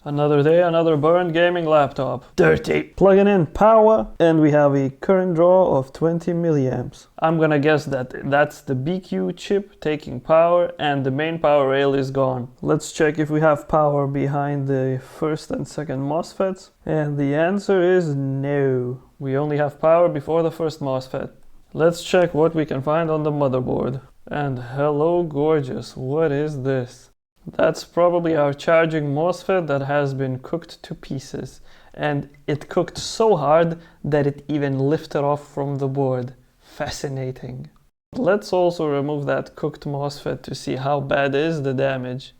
Another day, another burned gaming laptop. Dirty. Plugging in power, and we have a current draw of 20 milliamps. I'm gonna guess that that's the BQ chip taking power, and the main power rail is gone. Let's check if we have power behind the first and second MOSFETs. And the answer is no. We only have power before the first MOSFET. Let's check what we can find on the motherboard. And hello gorgeous, what is this? That's probably our charging MOSFET that has been cooked to pieces. And it cooked so hard that it even lifted off from the board. Fascinating. Let's also remove that cooked MOSFET to see how bad is the damage.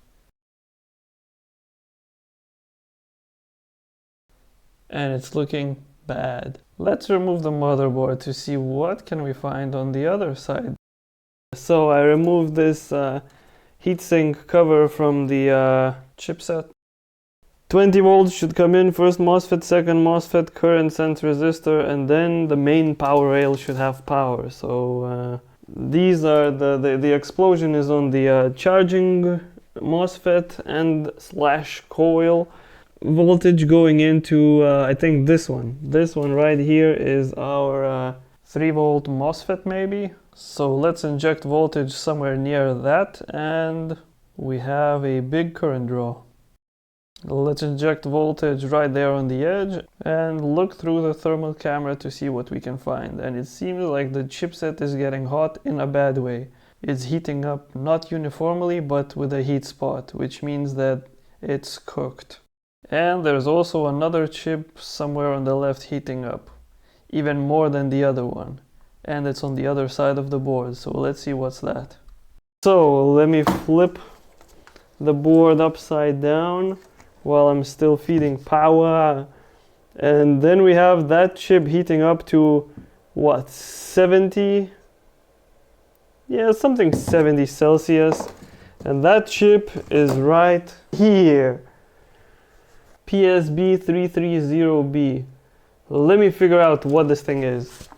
And it's looking bad. Let's remove the motherboard to see what can we find on the other side. So I removed this heatsink cover from the chipset. 20 volts should come in, first MOSFET, second MOSFET, current sense resistor, and then the main power rail should have power. So these are the explosion is on the charging MOSFET and slash coil. Voltage going into I think this one right here is our 3 volt MOSFET maybe. So let's inject voltage somewhere near that, and we have a big current draw. Let's inject voltage right there on the edge and look through the thermal camera to see what we can find. And it seems like the chipset is getting hot in a bad way. It's heating up not uniformly but with a heat spot, which means that it's cooked. And there's also another chip somewhere on the left heating up, even more than the other one. And it's on the other side of the board, so let's see what's that. So let me flip the board upside down while I'm still feeding power, and then we have that chip heating up to what, 70? Yeah, something 70 Celsius, and that chip is right here, PSB330B. Let me figure out what this thing is.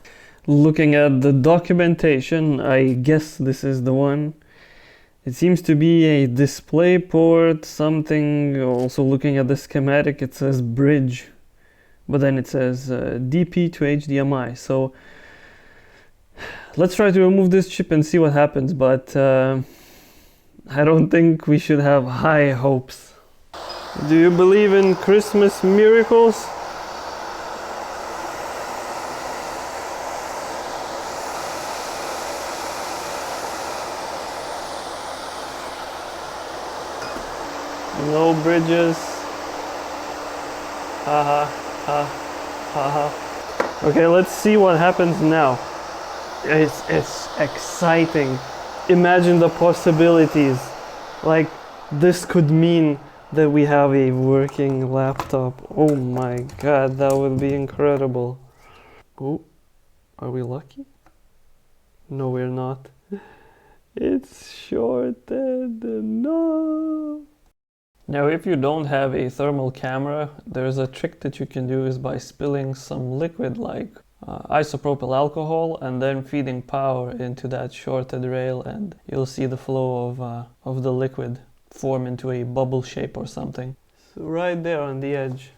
Looking at the documentation, I guess this is the one. It seems to be a display port, something. Also looking at the schematic, it says bridge, but then it says DP to HDMI. So let's try to remove this chip and see what happens, but I don't think we should have high hopes. Do you believe in Christmas miracles? No bridges. Haha, ha, ha, ha. Okay, let's see what happens now. It's exciting. Imagine the possibilities. Like, this could mean that we have a working laptop. Oh my god, that would be incredible. Oh, are we lucky? No, we're not. It's shorted. No. Now, if you don't have a thermal camera, there's a trick that you can do is by spilling some liquid like isopropyl alcohol and then feeding power into that shorted rail, and you'll see the flow of the liquid form into a bubble shape or something. So right there on the edge.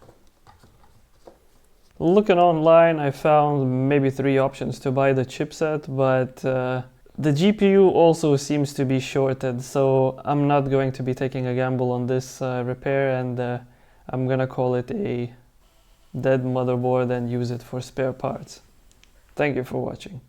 Looking online, I found maybe 3 options to buy the chipset, but the GPU also seems to be shorted, so I'm not going to be taking a gamble on this repair, and I'm gonna call it a dead motherboard and use it for spare parts. Thank you for watching.